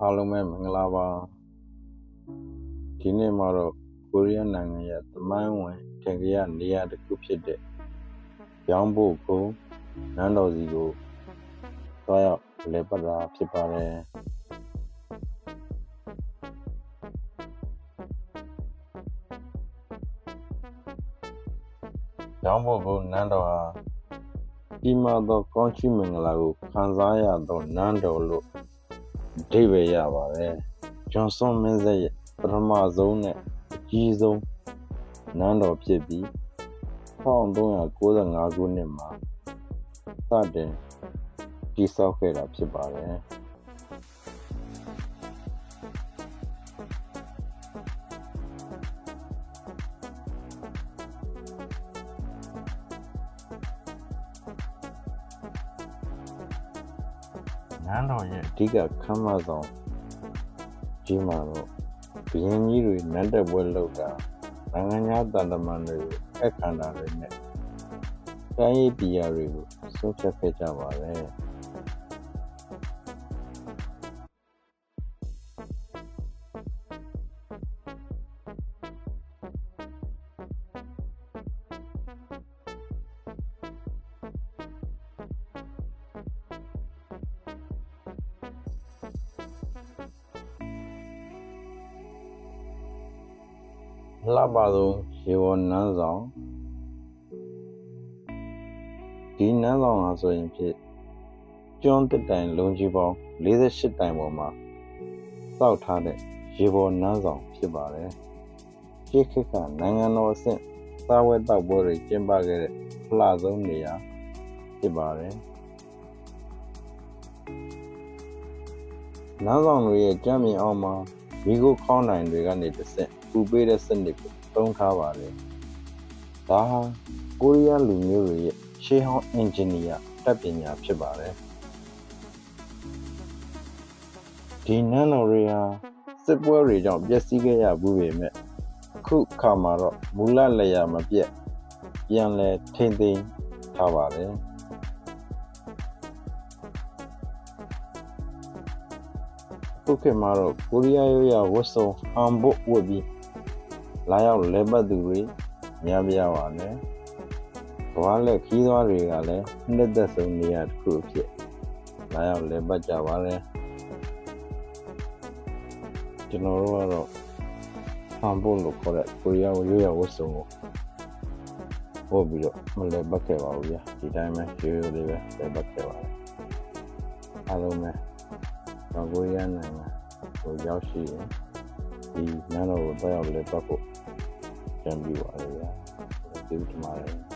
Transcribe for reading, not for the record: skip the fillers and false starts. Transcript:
အားလုံးပဲမင်္ဂလာပါဒီနေ့မှာတော့ကိုရီးယားနိုင်ငံရဲ့သမိုင်းဝင်ထင်ရှားနေရာတစ်ခုဖြစ်တဲ့ရောင်းဖို့ကိုနန်းတော်စီကိုသွားရောက်လည်ပတ်တာဖြစ်ပါတယ်ရောင်းဖို့ကိုနန်းတော်ဟာကြီးမားသောကောင်းချီးမင်္ဂလာကိုခံစားရသောနန်းတော်လို့အဓိပ္ပာယ်ရပါတယ်ဂျွန်ဆွန်မင်းဆက်ရဲ့ပထမဆုံးနဲ့အကြီးဆုံးနန်းတော်ဖြစ်ပြီး1395ခုနှစ်မှာစတင်တည်ဆောက်ခဲ့တာဖြစ်ပါတယ်နန်းတော်ရဲ့အဓိကခမ်းမဆောင်ကြီးမှာတော့ဘုရင်ကြီးတွေနန်းတက်ပွဲလုပ်တာနိုင်ငံသားတန်တမန်တွေကိုအခမ်းအနားတွေနဲ့တိုင်းရေးပြည်ရာတွေကိုဆုံးဖြတ်ခဲ့ကြပါတယ်လှပဆုံးရေပေါ်နန်းဆောင်ဒီနန်းဆောင်ဟာဆိုရင်ဖြစ်ကျွန်းတစ်တိုင်လုံးကြီးပေါင်း48တိုင်ပေါ်မှာစောက်ထားတဲ့ရေပေါ်နန်းဆောင်ဖြစ်ပါတယ်ရှေးခေတ်ကနိုင်ငံတော်အဆင့်စားဝတ်တောက်ပွဲတွေကျင်းပခဲ့တဲ့လှဆုံးနေရာဖြစ်ပါတယ်နန်းဆောင်တွေရဲ့ကြမ်းမြင်အောင်မှာမိခိုးခေါင်းနိုင်တွေကနေတစ်ဆင့်ပူပေးတဲ့စနစ်ကိုသုံးထားပါတယ်။ဒါဟာကိုရီးယားလူမျိုးတွေရဲ့ရှေးဟောင်းအင်ဂျင်နီယာတပ်ပညာဖြစ်ပါတယ်။ဒီနန်းတော်တွေဟာစစ်ပွဲတွေကြောင့်ပျက်စီးခဲ့ရဘူးပေမဲ့အခုအခါမှာတော့မူလလျာမပြတ်ပြန်လည်ထိန်းသိမ်းထားပါတယ်။ခုခေတ်မှာတော့ကိုရီးယားရိုးရာဝတ်စုံဟန်ဘုတ်ဝတ်ပြီးလာရောက်လည်ပတ်သူတွေများပြားပါတယ်။ဘာလဲခီးသွားတွေကလည်းနှစ်သက်ဆုံးနေရာတစ်ခုအဖြစ်လာရောက်လည်ပတ်ကြပါတယ်။ကျွန်တော်တို့ကတော့ဟန်ဘုတ်လို့ခေါ်တဲ့ကိုရီးယားရိုးရာဝတ်စုံကိုဝတ်ပြီးတော့မလည်ပတ်ခဲ့ပါဘူးဗျာ။ဒီတိုင်းပဲရိုးရိုးလေးပဲလည်ပတ်ခဲ့ပါတယ်။အားလုံးပဲကိုရီးယားနိုင်ငံကိုရောက်ရှိရင်ဒီနန်းတော်ကိုတော့ရောက်လေပတ်ဖို့ကြံပြီးပါလေဗျာဒီမှာလည်း